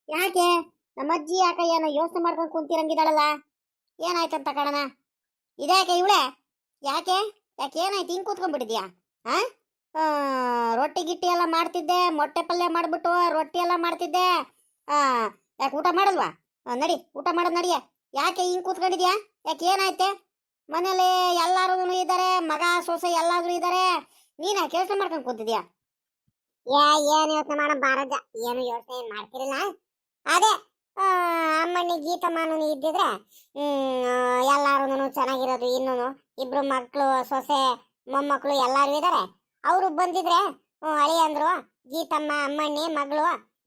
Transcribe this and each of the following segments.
ಯಾಕೆ ನಮ್ಮ ಅಜ್ಜಿ ಯಾಕೆ ಏನೋ ಯೋಚನೆ ಮಾಡ್ಕೊಂಡು ಕುಂತಿರಂಗಿದ್ದಾಳಲ್ಲ? ಏನಾಯ್ತಂತ ಕಣನ? ಇದ್ಯಾಕೆ ಇವಳೆ? ಯಾಕೆ ಯಾಕೆ ಏನಾಯ್ತು ಹಿಂಗ್ ಕೂತ್ಕೊಂಡ್ಬಿಟ್ಟಿದ್ಯಾ? ಆ ಆ, ರೊಟ್ಟಿ ಗಿಟ್ಟಿ ಎಲ್ಲ ಮಾಡ್ತಿದ್ದೆ, ಮೊಟ್ಟೆ ಪಲ್ಯ ಮಾಡ್ಬಿಟ್ಟು ರೊಟ್ಟಿ ಎಲ್ಲ ಮಾಡ್ತಿದ್ದೆ. ಆ ಯಾಕೆ ಊಟ ಮಾಡಲ್ವಾ? ನಡಿ ಊಟ ಮಾಡೋದ್ ನಡಿಯ. ಯಾಕೆ ಹಿಂಗ್ ಕೂತ್ಕೊಂಡಿದ್ಯಾ? ಯಾಕೆ ಏನಾಯ್ತೆ? ಮನೇಲಿ ಎಲ್ಲಾರು ಇದ್ದಾರೆ, ಮಗ ಸೊಸೆ ಎಲ್ಲಾದ್ರೂ ಇದ್ದಾರೆ, ನೀನ ಕೆಲಸ ಮಾಡ್ಕೊಂಡು ಕೂತಿದ್ಯಾ? ಯಾ ಏನ್ ಯೋಚನೆ ಮಾಡ ಬಾರಜ, ಏನು ಯೋಚನೆ ಮಾಡ್ತಿರಲಿಲ್ಲ. ಅದೇ ಆ, ಅಮ್ಮಣ್ಣಿ ಗೀತಮ್ಮನೂ ಇದ್ದಿದ್ರೆ ಎಲ್ಲಾರು ಚೆನ್ನಾಗಿರೋದು. ಇನ್ನೂ ಇಬ್ರು ಮಕ್ಕಳು ಸೊಸೆ ಮೊಮ್ಮಕ್ಕಳು ಎಲ್ಲಾರು ಇದ್ದಾರೆ. ಅವರು ಬಂದಿದ್ರೆ ಅಳಿಯಂದ್ರು ಗೀತಮ್ಮ ಅಮ್ಮಣ್ಣಿ ಮಗಳು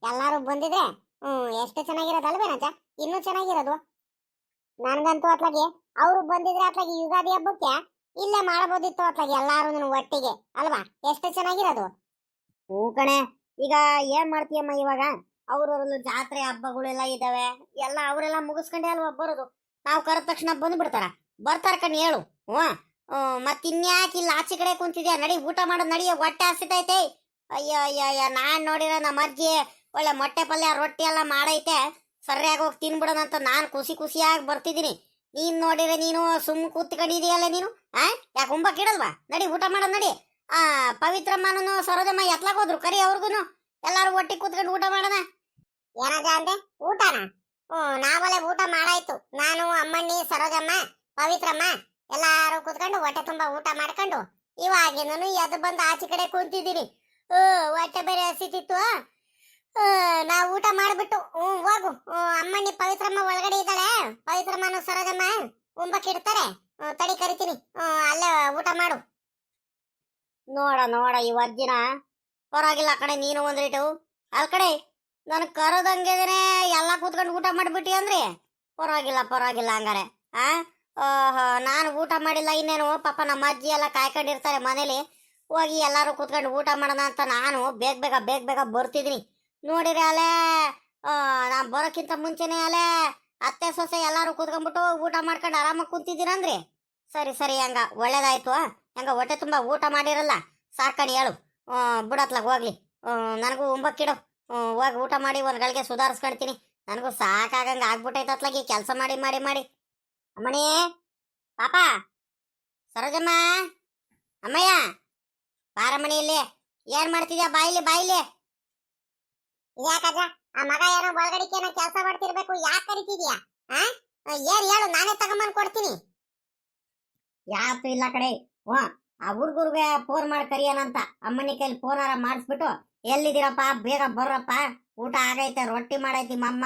ಎಲ್ಲಾರು ಬಂದಿದ್ರೆ ಎಷ್ಟು ಚೆನ್ನಾಗಿರೋದಲ್ವೇನಜ್ಜ? ಇನ್ನೂ ಚೆನ್ನಾಗಿರೋದು. ನನ್ಗಂತೂ ಅತ್ಲಾಗಿ ಅವರು ಬಂದಿದ್ರೆ ಅತ್ಲಾಗಿ ಯುಗಾದಿ ಹಬ್ಬಕ್ಕೆ ಇಲ್ಲೇ ಮಾಡಬಹುದಿತ್ತು ಅತ್ಲಾಗಿ ಎಲ್ಲಾರು ಒಟ್ಟಿಗೆ ಅಲ್ವಾ? ಎಷ್ಟು ಚೆನ್ನಾಗಿರೋದು. ಹ್ಞೂ ಕಣೆ. ಈಗ ಏನ್ ಮಾಡ್ತೀಯಮ್ಮ ಇವಾಗ? ಅವ್ರವ್ರಲ್ಲೂ ಜಾತ್ರೆ ಹಬ್ಬಗಳೆಲ್ಲ ಇದಾವೆ, ಎಲ್ಲ ಅವರೆಲ್ಲ ಮುಗಿಸ್ಕೊಂಡೆ ಅಲ್ವಾ ಬರೋದು. ನಾವು ಕರೆದ ತಕ್ಷಣ ಬಂದ್ಬಿಡ್ತಾರ. ಬರ್ತಾರ ಕಣ್ ಹೇಳು. ಮತ್ತಿನ್ಯಾಕೆ ಇಲ್ಲಿ ಆಚೆ ಕಡೆ ಕುಂತಿದ್ಯಾ? ನಡಿ ಊಟ ಮಾಡೋದು ನಡಿಯ, ಹೊಟ್ಟೆ ಹಸಿತೈತೆ. ಅಯ್ಯೋ ಅಯ್ಯೋ ಅಯ್ಯ, ನಾನ್ ನೋಡಿರ ನಮ್ಮ ಅಜ್ಜಿ ಒಳ್ಳೆ ಮೊಟ್ಟೆ ಪಲ್ಯ ರೊಟ್ಟಿ ಎಲ್ಲ ಮಾಡೈತೆ, ಸರಿಯಾಗಿ ಹೋಗಿ ತಿನ್ಬಿಡೋದಂತ ನಾನು ಖುಷಿ ಖುಷಿಯಾಗಿ ಬರ್ತಿದ್ದೀನಿ. ನೀನ್ ನೋಡಿರ ನೀನು ಸುಮ್ ಕೂತ್ಕೊಂಡಿದೀಯಲ್ಲ ನೀನು. ಯಾಕೆ ಉಂಬಕ್ಕಿಡಲ್ವಾ? ನಡಿ ಊಟ ಮಾಡೋದು ನಡಿ. ಪವಿತ್ರಮ್ಮನೂ ಸರೋಜಮ್ಮ ಎತ್ಲಾಕ್ ಹೋದ್ರು, ಕರಿ ಅವ್ರಿಗೂ ಎಲ್ಲಾರು ಒಟ್ಟಿಗೆ ಕೂತ್ಕೊಂಡು ಊಟ ಮಾಡೋಣ. ಏನದ ಅಂದೆ? ಊಟನ? ನಾವಲ್ಲೇ ಊಟ ಮಾಡಾಯ್ತು. ನಾನು ಅಮ್ಮಣ್ಣಿ ಸರೋಜಮ್ಮ ಪವಿತ್ರಮ್ಮ ಎಲ್ಲಾರು ಕೂತ್ಕೊಂಡು ಹೊಟ್ಟೆ ತುಂಬಾ ಊಟ ಮಾಡ್ಕೊಂಡು ಇವಾಗಿನೂ ಎದ್ದು ಬಂದು ಆಚೆ ಕಡೆ ಕುಂತಿದ್ದೀನಿ. ಹೊಟ್ಟೆ ಬೇರೆ ಹಸಿತಿತ್ತು. ನಾವು ಊಟ ಮಾಡ್ಬಿಟ್ಟು ಹೋಗು. ಅಮ್ಮಣ್ಣಿ ಪವಿತ್ರಮ್ಮ ಒಳಗಡೆ ಇದ್ದಾಳೆ, ಪವಿತ್ರಮ್ಮನು ಸರೋಜಮ್ಮ ಉಂಬಕ್ಕಿಡ್ತಾರೆ. ತಡಿ ಕರಿತೀನಿ, ಅಲ್ಲೇ ಊಟ ಮಾಡು. ನೋಡ ನೋಡ ಈ ಅಜ್ಜಿನ ಪರವಾಗಿಲ್ಲ ಕಡೆ. ನೀನು ಒಂದ್ರಿಟು ಅಲ್ ಕಡೆ ನನಗೆ ಕರೋದಂಗೆದೇನೆ ಎಲ್ಲ ಕೂತ್ಕೊಂಡು ಊಟ ಮಾಡ್ಬಿಟ್ಟಿ ಅಂದ್ರೆ ಪರವಾಗಿಲ್ಲ ಪರವಾಗಿಲ್ಲ. ಹಂಗಾರೆ ನಾನು ಊಟ ಮಾಡಿಲ್ಲ ಇನ್ನೇನು. ಪಾಪ ನಮ್ಮ ಅಜ್ಜಿ ಎಲ್ಲ ಕಾಯ್ಕೊಂಡಿರ್ತಾರೆ ಮನೇಲಿ. ಹೋಗಿ ಎಲ್ಲಾರು ಕೂತ್ಕೊಂಡು ಊಟ ಮಾಡೋಣ ಅಂತ ನಾನು ಬೇಗ ಬೇಗ ಬೇಗ ಬೇಗ ಬರ್ತಿದ್ದೀನಿ. ನೋಡಿರಿ ಅಲ್ಲೇ ನಾನು ಬರೋಕ್ಕಿಂತ ಮುಂಚೆನೆ ಅಲ್ಲೇ ಅತ್ತೆ ಸೊಸೆ ಎಲ್ಲಾರು ಕೂತ್ಕೊಂಡ್ಬಿಟ್ಟು ಊಟ ಮಾಡ್ಕೊಂಡು ಆರಾಮಾಗಿ ಕುಂತಿದ್ದೀರಂದ್ರಿ. ಸರಿ ಸರಿ, ಹಂಗ ಒಳ್ಳೇದಾಯ್ತು. ಹಂಗ ಹೊಟ್ಟೆ ತುಂಬ ಊಟ ಮಾಡಿರಲ್ಲ, ಸಾಕಣಿ ಹೇಳು. ಬಿಡತ್ಲಾಗ ಹೋಗ್ಲಿ. ನನಗೂ ಉಂಬಕ್ಕಿಡು. ಹೋಗಿ ಊಟ ಮಾಡಿ ಒಂದು ಗಳಿಗೆ ಸುಧಾರಿಸ್ಕೊಳ್ತೀನಿ. ನನಗೂ ಸಾಕಾಗಂಗ ಆಗ್ಬಿಟ್ಟೈತೆ ಅತ್ಲಾಗಿ ಕೆಲಸ ಮಾಡಿ ಮಾಡಿ ಮಾಡಿ. ಅಮ್ಮಣಿ, ಪಾಪ, ಸರೋಜಮ್ಮ, ಅಮ್ಮಯ್ಯ, ಬಾರಮ್ಮಣಿ ಇಲ್ಲಿ. ಏನ್ ಮಾಡ್ತಿದ್ಯಾ? ಬಾಯಿಲಿ ಬಾಯಿಲಿ. ಯಾಕಜ್ಜ ಆ ಮಗ ಏನೋ ಒಳಗಡಿಕೆ ಏನೋ ಕೆಲಸ ಮಾಡ್ತಿರ್ಬೇಕು, ಯಾಕೆ ಕರಿತಿದ್ಯಾ? ಏನ್ ಹೇಳು, ನಾನೇ ತಗೊಂಬಂದ್ ಕೊಡ್ತೀನಿ. ಯಾತು ಇಲ್ಲ ಕಡೆ. ಆ ಹುಡ್ಗುರ್ಗೆ ಫೋನ್ ಮಾಡಿ ಕರಿಯೋಣಂತ ಅಮ್ಮನಿ ಕೈಲಿ ಫೋನಾರ ಮಾಡಿಸ್ಬಿಟ್ಟು, ಎಲ್ಲಿದ್ದೀರಪ್ಪ ಬೇಗ ಬರ್ರಪ್ಪ, ಊಟ ಆಗೈತೆ, ರೊಟ್ಟಿ ಮಾಡೈತಿ ಮಮ್ಮ,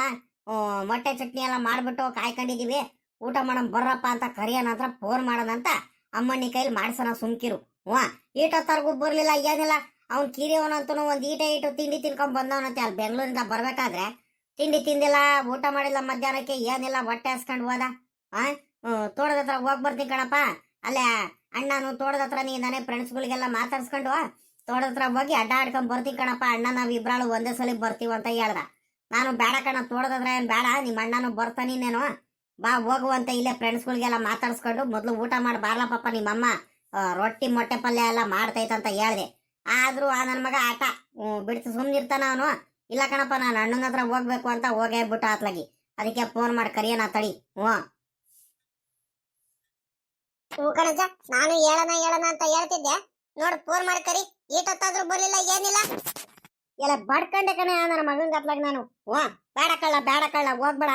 ಮೊಟ್ಟೆ ಚಟ್ನಿ ಎಲ್ಲ ಮಾಡ್ಬಿಟ್ಟು ಕಾಯ್ಕೊಂಡಿದೀವಿ, ಊಟ ಮಾಡೋಣ ಬರ್ರಪ್ಪ ಅಂತ ಕರಿಯೋಣಂತ ಫೋನ್ ಮಾಡೋಣಂತ ಅಮ್ಮನಿ ಕೈಲಿ ಮಾಡ್ಸೋಣ. ಸುಮ್ಕಿರು. ಈಟೊತ್ತರ್ಗೂ ಬರ್ಲಿಲ್ಲ ಏನಿಲ್ಲ. ಅವ್ನ್ ಕಿರಿಯವನಂತೂ ಒಂದ್ ಈಟು ತಿಂಡಿ ತಿನ್ಕೊಂಡ್ ಬಂದವನಂತೆ. ಅಲ್ಲಿ ಬೆಂಗಳೂರಿಂದ ಬರ್ಬೇಕಾದ್ರೆ ತಿಂಡಿ ತಿಂದಿಲ್ಲ, ಊಟ ಮಾಡಿಲ್ಲ, ಮಧ್ಯಾಹ್ನಕ್ಕೆ ಏನಿಲ್ಲ, ಹೊಟ್ಟೆ ಹಸ್ಕೊಂಡು ಹೋದ. ತೋಟದ ಹತ್ರ ಹೋಗ್ ಬರ್ತೀನಿ ಕಣಪ್ಪ. ಅಲ್ಲೇ ಅಣ್ಣನು ತೋಟದ ಹತ್ರ ನೀನೇ ಫ್ರೆಂಡ್ಸ್ಗಳಿಗೆಲ್ಲ ಮಾತಾಡ್ಸ್ಕೊಂಡು ತೋಟದ ಹತ್ರ ಹೋಗಿ ಅಡ್ಡಾಡ್ಕೊಂಡ್ ಬರ್ತೀನಿ ಕಣಪ್ಪ. ಅಣ್ಣ ನಾವ್ ಇಬ್ರಾಳು ಒಂದೇ ಸಲ ಬರ್ತೀವಿ ಅಂತ ಹೇಳ್ದ. ನಾನು ಬೇಡ ಕಣ, ತೋಟದ ಹತ್ರ ಏನ್ ಬೇಡ, ನಿಮ್ಮ ಅಣ್ಣನು ಬರ್ತಾನೇನು, ಬಾ ಹೋಗುವಂತ ಇಲ್ಲೇ ಫ್ರೆಂಡ್ಸ್ಗಳಿಗೆಲ್ಲ ಮಾತಾಡ್ಸ್ಕೊಂಡು ಮೊದ್ಲು ಊಟ ಮಾಡಿ ಬಾರ್ಲ ಪಾಪ, ನಿಮ್ಮಮ್ಮ ರೊಟ್ಟಿ ಮೊಟ್ಟೆ ಪಲ್ಯ ಎಲ್ಲ ಮಾಡ್ತೈತಂತ ಹೇಳ್ದೆ. ಆದ್ರೂ ನನ್ನ ಮಗ ಆಟ ಬಿಡ್ತು ಸುಮ್ನಿರ್ತಾನ ಅವನು. ಇಲ್ಲ ಕಣಪ್ಪ, ನಾನು ಅಣ್ಣನ ಹತ್ರ ಹೋಗ್ಬೇಕು ಅಂತ ಹೋಗೇ ಬಿಟ್ಟು ಆತ್ಲಾಗಿ. ಅದಕ್ಕೆ ಫೋನ್ ಮಾಡಿ ಕರಿಯೋಣ ತಡಿ. ಕಣಜ, ನಾನು ಹೇಳೋಣ ಅಂತ ಹೇಳ್ತಿದ್ದೆ, ನೋಡು ಫೋನ್ ಮಾಡಿ ಕರಿ. ಈಟೊತ್ತಾದ್ರೂ ಬರ್ಲಿಲ್ಲ ಏನಿಲ್ಲ. ಎಲ್ಲ ಬಡ್ಕಂಡೆ ಕಣೆ ನನ್ನ ಮಗನ್ ಗತ್ಲಾಗ ನಾನು. ಬೇಡ ಕಳ್ಳ ಹೋಗ್ಬೇಡ.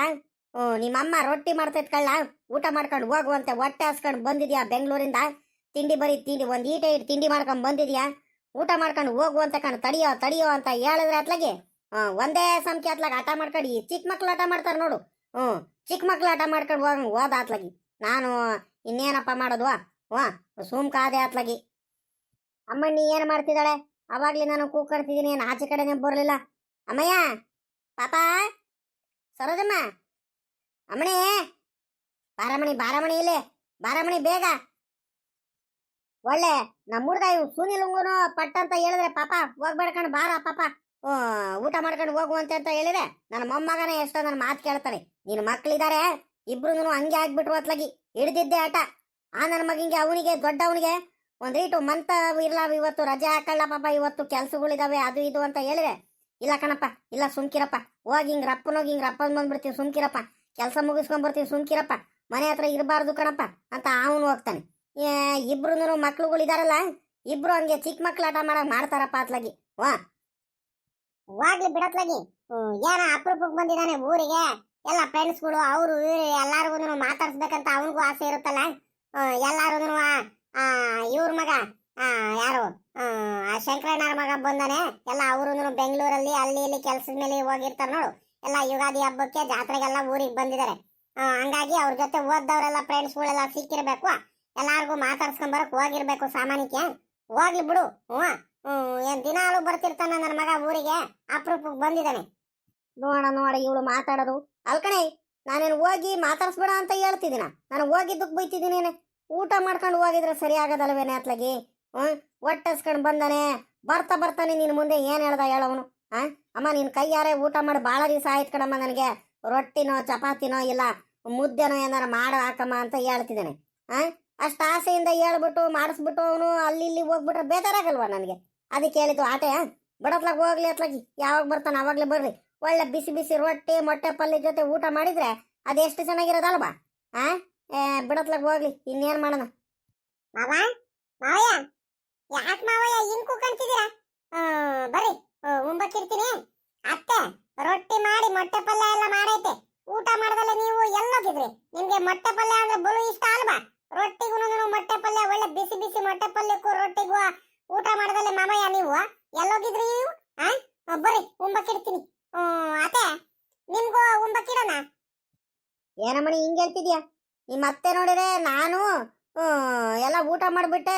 ನಿಮ್ಮಮ್ಮ ರೊಟ್ಟಿ ಮಾಡ್ತೈತ್ ಕಳ್ಳ, ಊಟ ಮಾಡ್ಕೊಂಡು ಹೋಗುವಂತೆ. ಹೊಟ್ಟೆ ಹಸ್ಕೊಂಡು ಬಂದಿದ್ಯಾ ಬೆಂಗಳೂರಿಂದ, ತಿಂಡಿ ಬರೀ ತಿಂಡಿ, ಒಂದ್ ಈಟೆ ತಿಂಡಿ ಮಾಡ್ಕೊಂಡ್ ಬಂದಿದ್ಯಾ, ಊಟ ಮಾಡ್ಕೊಂಡು ಹೋಗುವಂತ ಕಣ್. ತಡಿಯೋ ಅಂತ ಹೇಳಿದ್ರೆ ಅತ್ಲಾಗಿ ಒಂದೇ ಸಂಖ್ಯೆ ಅತ್ಲಾಗ ಆಟ ಮಾಡ್ಕೊಂಡು ಚಿಕ್ಕ ಮಕ್ಳು ಆಟ ಮಾಡ್ತಾರ ನೋಡು. ಚಿಕ್ಕ ಮಕ್ಳು ಆಟ ಮಾಡ್ಕೊಂಡು ಹೋದ ಅತ್ಲಾಗಿ. ನಾನು ಇನ್ನೇನಪ್ಪ ಮಾಡೋದು? ಸುಮ್ ಕಾದೆ ಅತ್ಲಾಗಿ. ಅಮ್ಮಣ್ಣಿ ಏನ್ ಮಾಡ್ತಿದ್ದಾಳೆ? ಅವಾಗ್ಲಿ ನಾನು ಕೂಗ್ಕಡ್ತಿದ್ದೀನಿ, ಏನು ಆಚೆ ಕಡೆನೆ ಬರ್ಲಿಲ್ಲ. ಅಮ್ಮಯ್ಯ, ಪಾಪ, ಸರೋಜಮ್ಮ, ಅಮ್ಮಣಿ, ಬಾರಮಣಿ ಇಲ್ಲಿ, ಬಾರಮಣಿ ಬೇಗ. ಒಳ್ಳೆ ನಮ್ಮ ಹುಡ್ಗ ಇವ್ ಸುನಿಲಂಗುನು ಪಟ್ಟ ಅಂತ ಹೇಳಿದ್ರೆ ಪಾಪ ಹೋಗ್ಬೇಡ್ಕೊಂಡು ಬಾರ ಪಾಪ, ಊಟ ಮಾಡ್ಕೊಂಡು ಹೋಗುವಂತೆ ಅಂತ ಹೇಳಿದ್ರೆ ನನ್ನ ಮೊಮ್ಮಗನೇ ಎಷ್ಟೋ ನನ್ನ ಮಾತು ಕೇಳ್ತಾರೆ. ನಿನ್ನ ಮಕ್ಳಿದ್ದಾರೆ ಇಬ್ರು ಹಂಗೆ ಆಗ್ಬಿಟ್ರು ಅತ್ಲಾಗಿ. ಹಿಡ್ದಿದ್ದೆ ಆಟ. ನನ್ನ ಮಗಿಂಗೆ ಅವನಿಗೆ ದೊಡ್ಡವನಿಗೆ ಒಂದ್ ರೀಟು ಮಂತ ಇರ್ಲ, ಇವತ್ತು ರಜೆ ಹಾಕಲ್ಲ ಪಾಪ, ಇವತ್ತು ಕೆಲ್ಸಗಳಿದಾವೆ ಅದು ಇದು ಅಂತ ಹೇಳಿದ್ರೆ ಇಲ್ಲ ಕಣಪ್ಪ, ಇಲ್ಲ ಸುಮ್ಕಿರಪ್ಪ. ಹೋಗಿ ಹಿಂಗ್ ರಪ್ಪನೋಗಿ ಹಿಂಗ್ ರಪ್ಪನ್ ಬಂದ್ಬಿಡ್ತೀನಿ, ಸುಮ್ಕಿರಪ್ಪ. ಕೆಲಸ ಮುಗಿಸ್ಕೊಂಡ್ ಬರ್ತೀನಿ, ಸುಮ್ಕಿರಪ್ಪ. ಮನೆ ಹತ್ರ ಇರಬಾರ್ದು ಕಣಪ್ಪ ಅಂತ ಅವನು ಹೋಗ್ತಾನೆ. ಇಬ್ರು ಮಕ್ಳುಗಳು ಇದಾರಲ್ಲ, ಇಬ್ರು ಹಂಗೆ ಚಿಕ್ಕ ಮಕ್ಳು ಆಟ ಮಾಡ್ತಾರಪ್ಪ ಅತ್ಲಾಗಿ. ಹೋಗ್ಲಿ ಬಿಡತ್ಲಾಗಿ. ಏನ ಅಪರೂಪಕ್ಕೆ ಬಂದಿದ್ದಾನೆ ಊರಿಗೆ, ಎಲ್ಲ ಫ್ರೆಂಡ್ಸ್ಗಳು ಅವರು ಇವ್ರು ಎಲ್ಲಾರ್ಗು ಮಾತಾಡ್ಸ್ಬೇಕಂತ ಅವನಿಗೂ ಆಸೆ ಇರುತ್ತಲ್ಲ. ಎಲ್ಲಾರು ಇವ್ರ ಮಗ ಯಾರು ಶಂಕರಣ್ಣರ ಮಗ ಬಂದಾನೆ. ಎಲ್ಲ ಅವರು ಬೆಂಗಳೂರಲ್ಲಿ ಅಲ್ಲಿ ಇಲ್ಲಿ ಕೆಲ್ಸದ ಮೇಲೆ ಹೋಗಿರ್ತಾರ ನೋಡು. ಎಲ್ಲ ಯುಗಾದಿ ಹಬ್ಬಕ್ಕೆ ಜಾತ್ರೆಗೆಲ್ಲ ಊರಿಗೆ ಬಂದಿದ್ದಾರೆ. ಹಂಗಾಗಿ ಅವ್ರ ಜೊತೆ ಓದ್ದವ್ರೆಲ್ಲ ಫ್ರೆಂಡ್ಸ್ಗಳೆಲ್ಲ ಸಿಕ್ಕಿರ್ಬೇಕು. ಎಲ್ಲಾರ್ಗು ಮಾತಾಡ್ಸ್ಕೊಂಡ್ ಬರಕ್ ಹೋಗಿರ್ಬೇಕು ಸಾಮಾನ್ಯಕ್ಕೆ. ಹೋಗ್ಲಿ ಬಿಡು. ಏನ್ ದಿನಾಲು ಬರ್ತಿರ್ತಾನ ನನ್ನ ಮಗ ಊರಿಗೆ, ಅಪರೂಪಕ್ಕೆ ಬಂದಿದ್ದಾನೆ. ನೋಡ ಇವಳು ಮಾತಾಡೋದು ಅಲ್ಕಣೆ. ನಾನೇನು ಹೋಗಿ ಮಾತಾಡ್ಸ್ಬೇಡ ಅಂತ ಹೇಳ್ತಿದ್ದೀನ? ನಾನು ಹೋಗಿದ್ದಕ್ಕೆ ಬೈತಿದ್ದೀನಿ. ಊಟ ಮಾಡ್ಕೊಂಡು ಹೋಗಿದ್ರೆ ಸರಿ ಆಗದಲ್ವೇನೆ ಅತ್ಲಾಗಿ. ಹೊಟ್ಟೆಸ್ಕೊಂಡು ಬಂದಾನೆ, ಬರ್ತಾನೆ ನಿನ್ ಮುಂದೆ ಏನ್ ಹೇಳ್ದ ಹೇಳವನು. ಅಮ್ಮ ನಿನ್ ಕೈಯಾರೆ ಊಟ ಮಾಡಿ ಭಾಳ ದಿವಸ ಆಯ್ತು ಕಣಮ್ಮ, ನನಗೆ ರೊಟ್ಟಿನೋ ಚಪಾತಿನೋ ಇಲ್ಲ ಮುದ್ದೆನೋ ಏನಾರ ಮಾಡು ಹಾಕಮ್ಮ ಅಂತ ಹೇಳ್ತಿದ್ದಾನೆ. ಅಷ್ಟು ಆಸೆಯಿಂದ ಹೇಳ್ಬಿಟ್ಟು ಮಾಡಿಸ್ಬಿಟ್ಟು ಅವನು ಅಲ್ಲಿ ಇಲ್ಲಿ ಹೋಗ್ಬಿಟ್ರೆ ಬೇಜಾರಾಗಲ್ವಾ ನನಗೆ? ಅದಕ್ಕೆ ಹೇಳಿದ್ದು ಆಟೆ. ಬಿಡತ್ಲಾಗ ಹೋಗ್ಲಿ ಅತ್ಲಾಗಿ, ಯಾವಾಗ ಬರ್ತಾನೆ ಅವಾಗ್ಲೇ ಬರ್ರಿ. ಒಳ್ಳೆ ಬಿಸಿ ಬಿಸಿ ರೊಟ್ಟಿ ಮೊಟ್ಟೆ ಪಲ್ಯ ಜೊತೆ ಊಟ ಮಾಡಿದ್ರೆ ಅದೆಷ್ಟು ಚೆನ್ನಾಗಿರೋದಲ್ವಾ? ಬಿಡತ್ಲಾಗ ಹೋಗ್ಲಿ, ಇನ್ನೇನ್ ಮಾಡೋಣ. ಯಾಕೆ ಮಾವಯ್ಯ ಹಿಂಗ್ ಕೂಕಂತಿದ್ದೀರಾ? ಬರ್ರಿ ಉಂಬಕ್ಕಿರ್ತೀನಿ. ಅತ್ತೆ ರೊಟ್ಟಿ ಮಾಡಿ ಮೊಟ್ಟೆ ಪಲ್ಯ ಎಲ್ಲ ಮಾಡೈತೆ. ಊಟ ಮಾಡ್ದಲ್ಲ ನೀವು ಎಲ್ಲೋಗಿದ್ರಿ? ನಿಮ್ಗೆ ಮೊಟ್ಟೆ ಪಲ್ಯ ಅಂದ್ರೆ ಬಲು ಇಷ್ಟ ಅಲ್ವಾ? ರೊಟ್ಟಿಗೂ ಮೊಟ್ಟೆ ಪಲ್ಯ, ಒಳ್ಳೆ ಬಿಸಿ ಬಿಸಿ ಮೊಟ್ಟೆ ಪಲ್ಯಕ್ಕೂ ರೊಟ್ಟಿಗೂ ಊಟ ಮಾಡ್ದಲ್ಲ ಮಾಮಯ್ಯ ನೀವು ಎಲ್ಲೋಗಿದ್ರಿ ನೀವು? ಬರ್ರಿ ಉಂಬಕ್ಕಿಡ್ತೀನಿ. ಅತ್ತೆ ನಿಮ್ಗೂ ಉಂಬಕ್ಕಿಡೋಣ? ಏನಮ್ಮಣಿ ಹಿಂಗ್ ಹೇಳ್ತಿದ್ಯಾ? ನಿಮ್ಮ ಅತ್ತೆ ನೋಡಿದ್ರೆ ನಾನು ಎಲ್ಲ ಊಟ ಮಾಡ್ಬಿಟ್ಟೆ.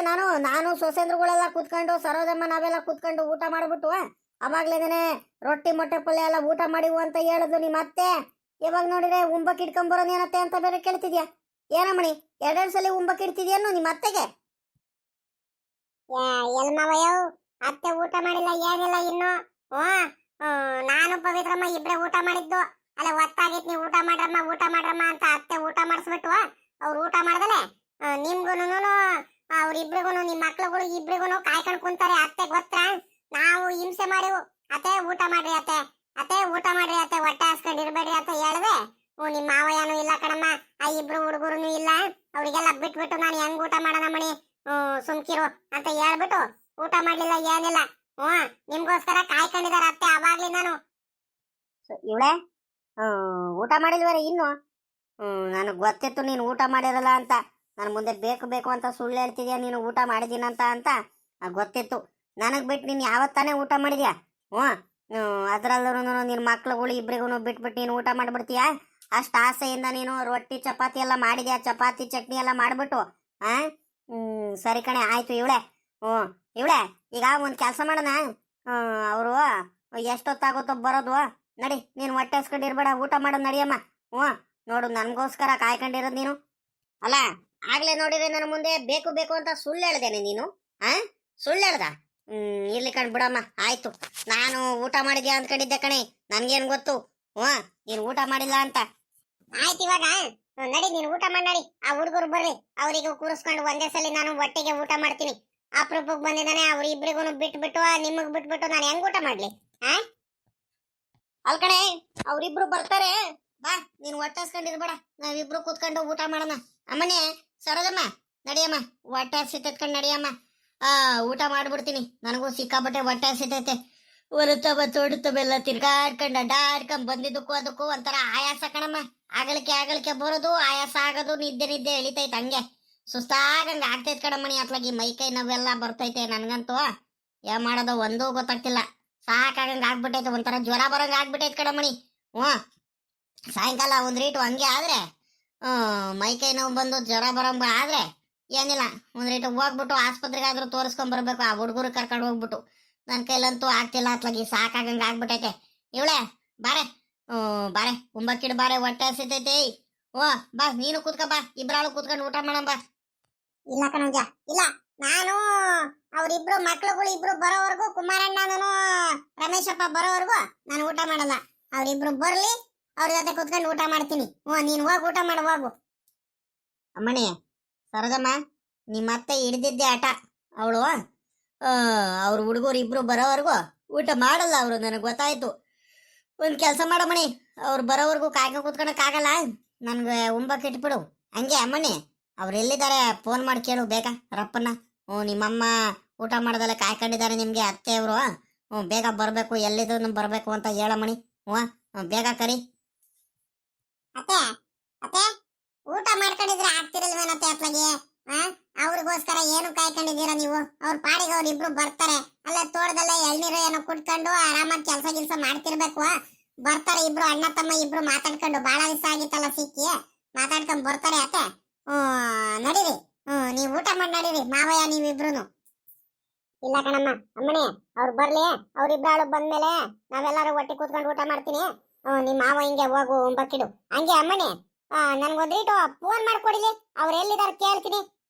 ನಾನು ಸೊಸೆಂದ್ರುಗಳೆಲ್ಲ ಕೂತ್ಕೊಂಡು, ಸರೋಜಮ್ಮ ನಾವೆಲ್ಲ ಕೂತ್ಕೊಂಡು ಊಟ ಮಾಡ್ಬಿಟ್ಟು ಅವಾಗ್ಲೇನೆ ರೊಟ್ಟಿ ಮೊಟ್ಟೆ ಪಲ್ಯ ಎಲ್ಲ ಊಟ ಮಾಡಿವು ಅಂತ ಹೇಳಿದ್ಲು ನಿಮ್ಮ ಅತ್ತೆ. ಇವಾಗ ನೋಡಿದ್ರೆ ಉಂಬಕ್ ಇಟ್ಕೊಂಬರೋನೇನತ್ತೆ ಅಂತ ಬೇರೆ ಕೇಳ್ತಿದ್ಯಾ? ಏನಮ್ಮಣಿ ಎರಡೆರಡು ಸಲ ಉಂಬಕ್ ಇಡ್ತಿದ್ಯೇನು ನಿಮ್ಮ ಅತ್ತೆಗೆ? ಎಲ್ ಮಾವಯ್ಯ, ಅತ್ತೆ ಊಟ ಮಾಡಿಲ್ಲ ಏನಿಲ್ಲ ಇನ್ನು. ನಾನು ಪವಿತ್ರಮ್ಮ ಇಬ್ರೆ ಊಟ ಮಾಡಿದ್ದು. ಅಲ್ಲ ಒತ್ತಾಗಿತ್ ನೀವು ಊಟ ಮಾಡ್ರಮ್ಮ ಅಂತ ಅತ್ತೆ ಊಟ ಮಾಡಿಸ್ಬಿಟ್ಟು ಅವ್ರು ಊಟ ಮಾಡ್ದಲೆ ನಿಮ್ಗುನು ಅವ್ರಿಬ್ರಿಗೂ ನಿಮ್ಮ ಮಕ್ಳುಗಳು ಇಬ್ರಿಗೂ ಕಾಯ್ಕೊಂಡು ಕುಂತಾರೆ. ಅತ್ತೆ ಗೊತ್ತಾ, ನಾವು ಹಿಂಸೆ ಮಾಡಿವು. ಅತ್ತೆ ಊಟ ಮಾಡ್ರಿ ಅತ್ತೆ ಊಟ ಮಾಡ್ರಿ ಅತ್ತೆ, ಹೊಟ್ಟೆ ಹಾಸ್ಕೊಂಡು ಇರ್ಬೇಡ್ರಿ ಅಂತ ಹೇಳಿದೆ. ನಿಮ್ಮ ಮಾವಯ್ಯನೂ ಇಲ್ಲ ಕಣಮ್ಮ, ಆ ಇಬ್ರು ಹುಡುಗರು ಇಲ್ಲ. ಅವ್ರಿಗೆಲ್ಲ ಬಿಟ್ಬಿಟ್ಟು ನಾನು ಹೆಂಗ್ ಊಟ ಮಾಡೋಣ ಮಣಿ, ಸುಮ್ಕಿರು ಅಂತ ಹೇಳ್ಬಿಟ್ಟು ಊಟ ಮಾಡ್ಲಿಲ್ಲ ಏನಿಲ್ಲ. ನಿಮ್ಗೋಸ್ಕರ ಕಾಯ್ಕೊಂಡಿದಾರ ಅತ್ತೆ ಅವಾಗ್ಲಿ. ನಾನು ಇವಳೆ ಊಟ ಮಾಡಿಲ್ವರೆ ಇನ್ನು? ನನಗೆ ಗೊತ್ತಿತ್ತು ನೀನು ಊಟ ಮಾಡಿರಲ್ಲ ಅಂತ. ನನ್ನ ಮುಂದೆ ಬೇಕು ಅಂತ ಸುಳ್ಳು ಹೇಳ್ತಿದ್ಯಾ ನೀನು ಊಟ ಮಾಡಿದ್ದೀನಂತ ಅಂತ ಗೊತ್ತಿತ್ತು. ನನಗೆ ಬಿಟ್ಟು ನೀನು ಯಾವತ್ತಾನೆ ಊಟ ಮಾಡಿದ್ಯಾ? ಅದರಲ್ಲೂ ನಿನ್ನ ಮಕ್ಳುಗಳು ಇಬ್ರಿಗೂ ಬಿಟ್ಬಿಟ್ಟು ನೀನು ಊಟ ಮಾಡಿಬಿಡ್ತೀಯಾ? ಅಷ್ಟು ಆಸೆಯಿಂದ ನೀನು ರೊಟ್ಟಿ ಚಪಾತಿ ಎಲ್ಲ ಮಾಡಿದ್ಯಾ, ಚಪಾತಿ ಚಟ್ನಿ ಎಲ್ಲ ಮಾಡಿಬಿಟ್ಟು. ಸರಿ ಕಣೆ, ಆಯ್ತು ಇವಳೆ. ಇವಳೆ ಈಗ ಒಂದು ಕೆಲಸ ಮಾಡೋಣ. ಅವರು ಎಷ್ಟೊತ್ತಾಗುತ್ತೋ ಬರೋದು. ನಡಿ, ನೀನು ಹೊಟ್ಟೆ ಹಸ್ಕೊಂಡಿರ್ಬೇಡ, ಊಟ ಮಾಡೋದು ನಡಿಯಮ್ಮ. ನೋಡು ನನಗೋಸ್ಕರ ಕಾಯ್ಕೊಂಡಿರೋದು ನೀನು ಅಲ್ಲ. ಆಗ್ಲೇ ನೋಡಿದ್ರೆ ನನ್ನ ಮುಂದೆ ಬೇಕು ಅಂತ ಸುಳ್ಳು ಹೇಳ್ದೇನೆ ನೀನು. ಸುಳ್ಳು ಹೇಳ್ದ? ಇರ್ಲಿ ಕಣ್ ಬಿಡಮ್ಮ, ಆಯ್ತು. ನಾನು ಊಟ ಮಾಡಿದ್ಯಾ ಅಂದ್ಕೊಂಡಿದ್ದೆ ಕಣೆ, ನನ್ಗೇನು ಗೊತ್ತು ನೀನು ಊಟ ಮಾಡಿಲ್ಲ ಅಂತ. ಆಯ್ತು, ಇವಾಗ ನಡಿ ನೀನು ಊಟ ಮಾಡಿ ನಡಿ. ಆ ಹುಡುಗರು ಬರ್ರಿ, ಅವರಿಗೆ ಕೂರಿಸ್ಕೊಂಡು ಒಂದೇ ಸಲ ನಾನು ಒಟ್ಟಿಗೆ ಊಟ ಮಾಡ್ತೀನಿ. ಅಪರೂಪಕ್ಕೆ ಬಂದಿದ್ದಾನೆ, ಅವ್ರಿಬ್ರಿಗೂ ಬಿಟ್ಬಿಟ್ಟು ನಿಮಗ್ ಬಿಟ್ಬಿಟ್ಟು ನಾನು ಹೆಂಗ್ ಊಟ ಮಾಡ್ಲಿ? ಅಲ್ ಕಣೆ, ಅವ್ರಿಬ್ರು ಬರ್ತಾರೆ. ಬಾ, ನೀನು ಹೊಟ್ಟೆ ಹಸ್ಕೊಂಡಿರ್ಬೇಡ, ನಾವಿಬ್ರು ಕೂತ್ಕೊಂಡು ಊಟ ಮಾಡೋಣ. ಅಮ್ಮನೇ ಸರೋದಮ್ಮ ನಡಿಯಮ್ಮ, ಹೊಟ್ಟೆ ಹಸಿತೈತ್ಕೊಂಡು ನಡಿಯಮ್ಮ. ಊಟ ಮಾಡ್ಬಿಡ್ತೀನಿ, ನನಗೂ ಸಿಕ್ಕಾಬಟ್ಟೆ ಹೊಟ್ಟೆ ಹಸಿತೈತೆ. ಹೊರತವ ತೊಡುತ್ತವೆಲ್ಲ ತಿರ್ಗಾಡ್ಕೊಂಡು ಅಡ್ಡಾಡ್ಕೊಂಡ್ ಬಂದಿದ್ದಕ್ಕೂ ಅದಕ್ಕೂ ಒಂಥರ ಆಯಾಸ ಕಣಮ್ಮ. ಆಗಲಿಕ್ಕೆ ಬರೋದು, ಆಯಾಸ ಆಗೋದು, ನಿದ್ದೆ ಎಳಿತೈತೆ, ಹಂಗೆ ಸುಸ್ತಾಗಂಗ ಆಗ್ತೈತೆ ಕಣಮ್ಮಣಿ. ಅತ್ಲಾಗಿ ಮೈ ಕೈ ನಾವೆಲ್ಲ ಬರ್ತೈತೆ. ನನ್ಗಂತೂ ಏನ್ ಮಾಡೋದು ಒಂದೂ ಗೊತ್ತಾಗ್ತಿಲ್ಲ. ಸಾಕಾಗಂಗ ಆಗ್ಬಿಟ್ಟೈತೆ, ಒಂಥರ ಜ್ವರ ಬರಂಗ ಆಗ್ಬಿಟ್ಟೈತೆ ಕಣಮ್ಮಣಿ. ಸಾಯಂಕಾಲ ಒಂದ್ ರೀಟು ಹಂಗೆ ಆದ್ರೆ ಮೈ ಕೈ ನೋವು ಬಂದು ಜ್ವರ ಬರಂಗ ಆದ್ರೆ ಏನಿಲ್ಲ, ಒಂದ್ ರೀಟು ಹೋಗ್ಬಿಟ್ಟು ಆಸ್ಪತ್ರೆಗಾದ್ರೂ ತೋರಿಸ್ಕೊಂಡ್ ಬರ್ಬೇಕು. ಆ ಹುಡುಗರು ಕರ್ಕೊಂಡು ಹೋಗ್ಬಿಟ್ಟು. ನನ್ನ ಕೈಲಂತೂ ಆಗ್ತಿಲ್ಲ ಅತ್ಲಾಗಿ, ಸಾಕಾಗಂಗ ಆಗ್ಬಿಟ್ಟೈತೆ. ಇವಳೆ ಬಾರೆ, ಬಾರೆ ಉಂಬಕ್ಕಿಡ್ ಬಾರೆ, ಹೊಟ್ಟೆ ಹಸಿತೈತೆ. ಬಾ ನೀನು ಕೂತ್ಕ, ಬಾ ಇಬ್ರಾಳು ಕೂತ್ಕೊಂಡು ಊಟ ಮಾಡಂಬ. ಇಲ್ಲ ಕಣಂಜ, ಇಲ್ಲ, ನಾನು ಅವ್ರಿಬ್ರು ಮಕ್ಳುಗಳು ಇಬ್ರು ಬರೋವರೆಗೂ, ಕುಮಾರಣ್ಣನೂ ರಮೇಶಪ್ಪ ಬರೋವರೆಗೂ ನಾನು ಊಟ ಮಾಡಲ್ಲ. ಅವ್ರಿಬ್ರು ಬರ್ಲಿ, ಅವ್ರ ಜೊತೆ ಕೂತ್ಕೊಂಡು ಊಟ ಮಾಡ್ತೀನಿ. ನೀನ್ ಹೋಗಿ ಊಟ ಮಾಡು, ಹೋಗು. ಅಮ್ಮಣಿ ಸರೋಜಮ್ಮ, ನಿಮ್ಮತ್ತೆ ಹಿಡ್ದಿದ್ದೆ ಆಟ. ಅವಳು ಅವ್ರ ಹುಡುಗರು ಇಬ್ರು ಬರೋವರೆಗೂ ಊಟ ಮಾಡಲ್ಲ ಅವರು, ನನಗೆ ಗೊತ್ತಾಯ್ತು. ಒಂದು ಕೆಲಸ ಮಾಡಮ್ಮಣಿ, ಅವ್ರು ಬರೋವರೆಗೂ ಕಾಯ್ಕ ಕೂತ್ಕೊಳಕ್ಕಾಗಲ್ಲ, ನನಗೆ ಉಂಬಕ್ಕೆ ಇಟ್ಬಿಡು. ಹಂಗೆ ಅಮ್ಮಣ್ಣಿ, ಅವ್ರು ಎಲ್ಲಿದ್ದಾರೆ ಫೋನ್ ಮಾಡಿ ಕೇಳು ಬೇಗ ರಪ್ಪನ್ನ. ನಿಮ್ಮಮ್ಮ ಊಟ ಮಾಡ್ದಲ್ಲ ಕಾಯ್ಕೊಂಡಿದ್ದಾರೆ ನಿಮಗೆ ಅತ್ತೆ ಅವರು. ಬೇಗ ಬರಬೇಕು, ಎಲ್ಲಿದ್ರು ಬರಬೇಕು ಅಂತ ಹೇಳಮ್ಮಣಿ. ಬೇಗ ಕರಿ. ಅತ್ತೆ ಅತ್ತೆ, ಊಟ ಮಾಡ್ಕೊಂಡಿದ್ರೆ ಆಗ್ತಿರಲ್ವೇನತ್ತೆ ಅತ್ಲಾಗೆ? ಅವ್ರಿಗೋಸ್ಕರ ಏನು ಕಾಯ್ಕೊಂಡಿದ್ದೀರಾ ನೀವು? ಅವ್ರ ಪಾಡಿಗೆ ಅವ್ರು ಇಬ್ರು ಬರ್ತಾರೆ. ಅಲ್ಲ ತೋಟದಲ್ಲೇ ಎಳ್ನೀರು ಏನೋ ಕುಟ್ಕೊಂಡು ಆರಾಮಾಗಿ ಕೆಲಸ ಗಿಲ್ಸ ಮಾಡ್ತಿರ್ಬೇಕು. ಬರ್ತಾರೆ ಇಬ್ರು ಅಣ್ಣ ತಮ್ಮ ಇಬ್ರು ಮಾತಾಡ್ಕೊಂಡು. ಬಾಳ ದಿವಸ ಆಗಿತ್ತಲ್ಲ ಸಿಕ್ಕಿ, ಮಾತಾಡ್ಕೊಂಡ್ ಬರ್ತಾರೆ ಅತ್ತೆ. ನಡೀರಿ, ನೀವು ಊಟ ಮಾಡಿ ನಡೀರಿ ಮಾವಯ್ಯ ನೀವಿಬ್ರು. ಇಲ್ಲ ಕಣಮ್ಮ ಅಮ್ಮಣಿ, ಅವ್ರು ಬರ್ಲಿ, ಅವ್ರಿಬ್ರಾಳು ಬಂದ್ಮೇಲೆ ನಾವೆಲ್ಲರೂ ಒಟ್ಟಿ ಕೂತ್ಕೊಂಡು ಊಟ ಮಾಡ್ತೀನಿ. ನಿಮ್ಮ ಮಾವ ಹಿಂಗೆ ಹೋಗು ಬಕ್ಕಿಡು. ಹಂಗೆ ಅಮ್ಮಣಿ, ನನ್ಗೊಂದ್ರೀಟು ಫೋನ್ ಮಾಡ್ಕೊಡಿಲಿ, ಅವ್ರು ಎಲ್ಲಿದ್ದಾರೆ ಕೇಳ್ತೀನಿ.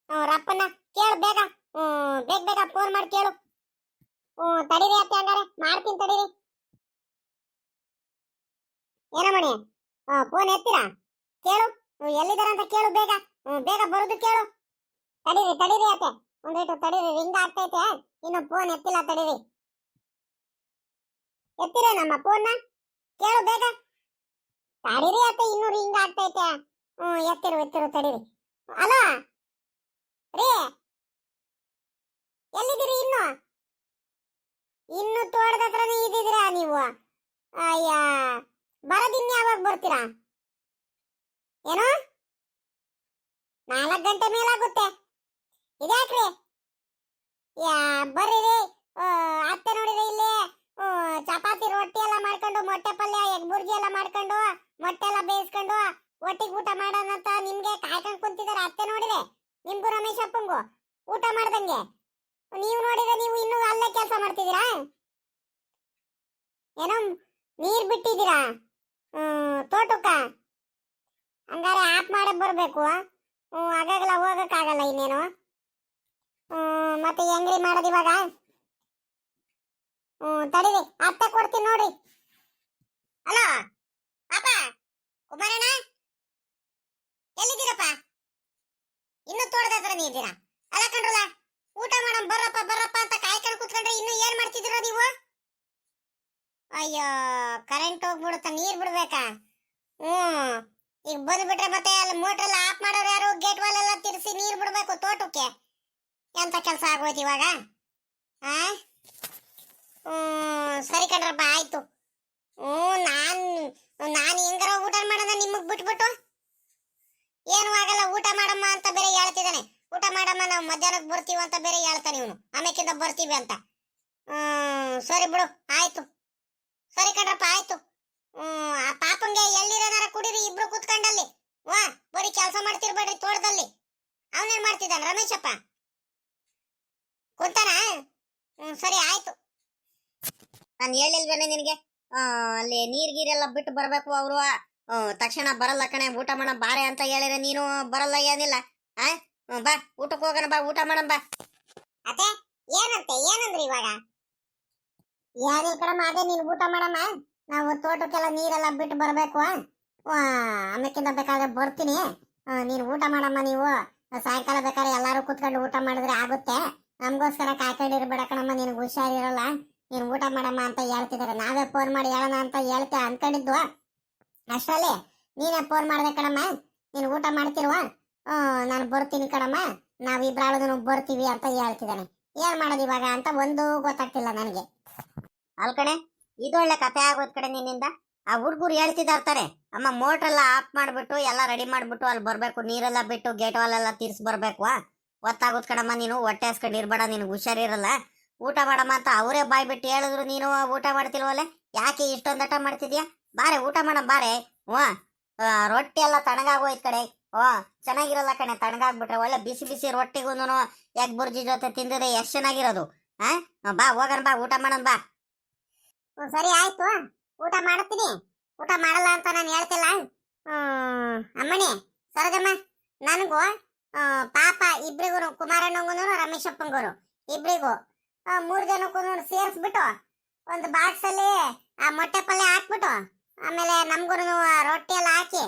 ರಪ್ಪನ್ನ ಕೇಳು ಬೇಗ, ಬೇಗ ಬೇಗ ಫೋನ್ ಮಾಡಿ ಕೇಳು. ತಡೀರಿ ಅತ್ತೆ, ಹಂಗಾರೆ ಮಾಡ್ತೀನಿ ತಡೀರಿ. ಏನಮ್ಮಣಿ, ಫೋನ್ ಎತ್ತೀರಾ? ಕೇಳು, ಎಲ್ಲಿದ್ದಾರೆ ಅಂತ ಕೇಳು ಬೇಗ. ಬೇಗ ಬರೋದು ಕೇಳು. ತಡೀರಿ ತಡೀರಿ ಅತ್ತೆ, ಒಂದೀಟು ತಡೀರಿ, ರಿಂಗ್ ಆಗ್ತೈತೆ, ಇನ್ನು ಫೋನ್ ಎತ್ತಿಲ್ಲ, ತಡೀರಿ. ಎತ್ತಿರ ನಮ್ಮ ಫೋನ್ನ, ಕೇಳು ಬೇಗ. ತಡೀರಿ ಅತ್ತೆ, ಇನ್ನು ರಿಂಗ್ ಆಗ್ತೈತೆ. ಎತ್ತಿರು ತಡೀರಿ. ಅಲೋ ರೀ, ಎಲ್ಲಿದ್ದೀರಿ? ಇನ್ನು ತೋಟದ ಹತ್ರನೇ ಇದ್ದೀರಾ ನೀವು? ಅಯ್ಯ, ಬರೋದಿನ್ನ ಯಾವಾಗ ಬರ್ತೀರಾ? ಏನು 4 ಗಂಟೆ ಮೇಲಾಗುತ್ತೆ? ಇದ್ಯಾಕ್ರಿ? ಬರ್ರಿ ಅತ್ತೆ ನೋಡಿದ್ರೆ ಇಲ್ಲಿ ಚಪಾತಿ ರೊಟ್ಟಿ ಎಲ್ಲ ಮಾಡ್ಕೊಂಡು, ಮೊಟ್ಟೆ ಪಲ್ಯ ಎಗ್ ಬುರ್ಜಿ ಎಲ್ಲ ಮಾಡ್ಕೊಂಡು, ಮೊಟ್ಟೆ ಎಲ್ಲ ಬೇಯಿಸ್ಕೊಂಡು ಒಟ್ಟಿಗೆ ಊಟ ಮಾಡೋಣ ಅಂತ ನಿಮ್ಗೆ ಕಾಯ್ಕೊಂಡು ಕುಂತಿದ್ದಾರೆ ಅತ್ತೆ ನೋಡಿದ್ರೆ. ನಿಮ್ಗೂ ರಮೇಶ್ ಅಪ್ಪಂಗೂ ಊಟ ಮಾಡ್ದಂಗೆ. ನೀವು ನೋಡಿದ್ರೆ ನೀವು ಇನ್ನೂ ಅಲ್ಲೇ ಕೆಲಸ ಮಾಡ್ತಿದ್ದೀರಾ? ಏನೋ ನೀರ್ ಬಿಟ್ಟಿದ್ದೀರಾ ತೋಟಕ್ಕ? ಹಂಗಾರೆ ಆಫ್ ಮಾಡೇ ಬರ್ಬೇಕು. ಆಗಾಗಲ್ಲ ಹೋಗಕ್ಕಾಗಲ್ಲ ಇನ್ನೇನು. ಮತ್ತೆ ಹೆಂಗ್ರಿ ಮಾಡೋದು ಇವಾಗ? ತಡೀರಿ, ಅತ್ತೆ ಕೊಡ್ತೀನಿ ನೋಡ್ರಿ. ಹಲೋ ಅಪ್ಪ, ಕುಮಾರಣ್ಣ ಎಲ್ಲಿದ್ದೀರಪ್ಪ? ಇನ್ನು ತೋಟದ ಹತ್ರನೇ ಇದ್ದೀರಾ? ಅಲ್ಲ ಕಣ್ರಲ್ಲ, ಊಟ ಮಾಡೋಣ ಬರ್ರಪ್ಪ ಬರ್ರಪ್ಪ ಅಂತ ಕಾಯ್ಕೊಂಡು ಕುತ್ಕೊಂಡ್ರೆ ಇನ್ನು ಏನ್ ಮಾಡ್ತಿದ್ದೀರ ನೀವು? ಅಯ್ಯೋ, ಕರೆಂಟ್ ಹೋಗ್ಬಿಡುತ್ತ, ನೀರ್ ಬಿಡ್ಬೇಕಾ? ಈಗ ಬಂದ್ಬಿಟ್ರೆ ಮತ್ತೆ ಅಲ್ಲಿ ಮೋಟರ್ ಎಲ್ಲ ಆಫ್ ಮಾಡೋರು ಯಾರು? ಗೇಟ್ ವಾಲ್ ಎಲ್ಲ ತಿರ್ಸಿ ನೀರ್ ಬಿಡ್ಬೇಕು ತೋಟಕ್ಕೆ. ಎಂತ ಕೆಲಸ ಆಗೋಯ್ತು ಇವಾಗ? ಸರಿ ಕಣ್ರಪ್ಪ, ಆಯ್ತು. ನಾನು ಹೆಂಗಾರ ಊಟ ಮಾಡೋಣ ನಿಮಗ್ ಬಿಟ್ಬಿಟ್ಟು? ಏನು ಆಗಲ್ಲ, ಊಟ ಮಾಡಮ್ಮ ಅಂತ ಬೇರೆ ಹೇಳ್ತಿದ್ದಾನೆ. ಊಟ ಮಾಡಮ್ಮ, ನಾವು ಮಧ್ಯಾಹ್ನಕ್ಕೆ ಬರ್ತೀವಿ ಅಂತ ಬೇರೆ ಹೇಳ್ತಾನೆ ಇವನು. ಆಮೇಕಿಂದ ಬರ್ತೀವಿ ಅಂತ. ಸರಿ ಬಿಡು, ಆಯ್ತು. ಸರಿ ಕಣ್ರಪ್ಪ, ಆಯ್ತು. ಆ ಪಾಪಂಗೆ ಎಳ್ನೀರನಾರ ಕುಡೀರಿ ಇಬ್ರು ಕುತ್ಕೊಂಡಲ್ಲಿ. ಬರೀ ಕೆಲಸ ಮಾಡ್ತಿರ್ಬೇಡ್ರಿ ತೋಟದಲ್ಲಿ. ಅವನೇನ್ ಮಾಡ್ತಿದ್ದಾನ ರಮೇಶಪ್ಪ? ಕುಂತಾನ? ಸರಿ ಆಯ್ತು. ನಾನು ಹೇಳಿಲ್ವೇನೆ ನಿನಗೆ? ಅಲ್ಲಿ ನೀರ್ ಗೀರೆಲ್ಲ ಬಿಟ್ಟು ಬರ್ಬೇಕು ಅವರು. ತಕ್ಷಣ ಬರಲ್ಲ ಕಣೆ, ಊಟ ಮಾಡೋಣ ಬಾರೆ ಅಂತ ಹೇಳಿದ್ರೆ ನೀನು ಬರಲ್ಲ, ಏನಿಲ್ಲ. ಬಾ ಊಟಕ್ಕೆ ಹೋಗೋಣ, ಬಾ ಊಟ ಮಾಡೋಣ ಬಾ. ಅತ್ತೆ ಏನಂದ್ರಿ ಇವಾಗ? ಏನಿಲ್ಲ ಕಣಮ್ಮ, ಅದೇ ನೀನು ಊಟ ಮಾಡಮ್ಮ, ನಾವು ತೋಟಕ್ಕೆಲ್ಲ ನೀರೆಲ್ಲ ಬಿಟ್ಟು ಬರ್ಬೇಕು. ಆಮೇಕಿಂದ ಬೇಕಾದ್ರೆ ಬರ್ತೀನಿ. ನೀನು ಊಟ ಮಾಡಮ್ಮ. ನೀವು ಸಾಯಂಕಾಲ ಬೇಕಾದ್ರೆ ಎಲ್ಲಾರು ಕುತ್ಕೊಂಡು ಊಟ ಮಾಡಿದ್ರೆ ಆಗುತ್ತೆ. ನಮಗೋಸ್ಕರ ಕಾಯ್ಕೊಂಡಿರ್ಬೇಡ ಕಣಮ್ಮ, ನಿನಗೆ ಹುಷಾರಿರಲ್ಲ. ನೀನು ಊಟ ಮಾಡಮ್ಮ ಅಂತ ಹೇಳ್ತಿದ್ದಾರೆ. ನಾವೇ ಫೋನ್ ಮಾಡಿ ಹೇಳೋಣ ಅಂತ ಅನ್ಕೊಂಡಿದ್ವು. ಅಷ್ಟರಲ್ಲಿ ನೀನೇ ಫೋನ್ ಮಾಡಿದೆ ಕಣಮ್ಮ. ನೀನು ಊಟ ಮಾಡ್ತಿರುವ, ನಾನು ಬರ್ತೀನಿ ಕಣಮ್ಮ, ನಾವಿಬ್ರಾಳು ಬರ್ತೀವಿ ಅಂತ ಹೇಳ್ತಿದ್ದಾನೆ. ಏನ್ ಮಾಡೋದು ಇವಾಗ ಅಂತ ಒಂದು ಗೊತ್ತಾಗ್ತಿಲ್ಲ ನನಗೆ. ಅಲ್ಕಣೆ, ಇದೊಳ್ಳೆ ಕತೆ ಆಗೋದ್ ಕಡೆ ನಿನ್ನಿಂದ. ಆ ಹುಡುಗರು ಹೇಳ್ತಿದಾರ್ತಾರೆ, ಅಮ್ಮ ಮೋಟ್ರ್ ಎಲ್ಲ ಆಫ್ ಮಾಡ್ಬಿಟ್ಟು ಎಲ್ಲ ರೆಡಿ ಮಾಡ್ಬಿಟ್ಟು ಅಲ್ಲಿ ಬರ್ಬೇಕು, ನೀರೆಲ್ಲ ಬಿಟ್ಟು ಗೇಟ್ ವಾಲ್ ಎಲ್ಲ ತೀರ್ಸಿ ಬರ್ಬೇಕು. ಗೊತ್ತಾಗೋದ್ ಕಣಮ್ಮ, ನೀನು ಹೊಟ್ಟೆ ಹಸ್ಕೊಂಡು ಇರ್ಬೇಡ, ನಿನಗೆ ಹುಷಾರಿರಲ್ಲ. ಊಟ ಮಾಡಮ್ಮ ಅಂತ ಅವರೇ ಬಾಯ್ ಬಿಟ್ಟು ಹೇಳಿದ್ರು, ನೀನು ಊಟ ಮಾಡ್ತಿಲ್ವಲ್ಲ? ಯಾಕೆ ಇಷ್ಟೊಂದಟ ಮಾಡ್ತಿದ್ಯಾ? ಬಾರೆ ಊಟ ಮಾಡ ಬಾರೆ. ರೊಟ್ಟಿ ಎಲ್ಲ ತಣ್ಣಗಾಗೋಯ್ತು ಕಡೆ. ಚೆನ್ನಾಗಿರಲ್ಲ ಕಣೆ, ತಣ್ಣಗಾಗ್ಬಿಟ್ರೆ. ಒಳ್ಳೆ ಬಿಸಿ ಬಿಸಿ ರೊಟ್ಟಿಗೂ ಎಗ್ ಬುರ್ಜಿ ಜೊತೆ ತಿಂದಿದೆ ಎಷ್ಟು ಚೆನ್ನಾಗಿರೋದು. ಬಾ ಹೋಗೋಣ, ಬಾ ಊಟ ಮಾಡೋಣ ಬಾ. ಸರಿ ಆಯ್ತು, ಊಟ ಮಾಡ್ತೀನಿ. ಊಟ ಮಾಡಲ್ಲ ಅಂತ ನಾನು ಹೇಳ್ತಿಲ್ಲ. ಅಮ್ಮಣಿ, ಸರೋಜಮ್ಮ, ನನಗೂ ಪಾಪ ಇಬ್ರಿಗೂ, ಕುಮಾರಣ್ಣಗೂ ರಮೇಶಪ್ಪಂಗೂ ಇಬ್ರಿಗೂ 3 ಜನಕ್ಕೂ ಸೇರಿಸ್ಬಿಟ್ಟು ಒಂದು ಬಾಕ್ಸ್ ಅಲ್ಲಿ ಆ ಮೊಟ್ಟೆ ಪಲ್ಯ ಹಾಕ್ಬಿಟ್ಟು, ಆಮೇಲೆ ನಮ್ಗೂ ರೊಟ್ಟಿ ಎಲ್ಲ ಹಾಕಿ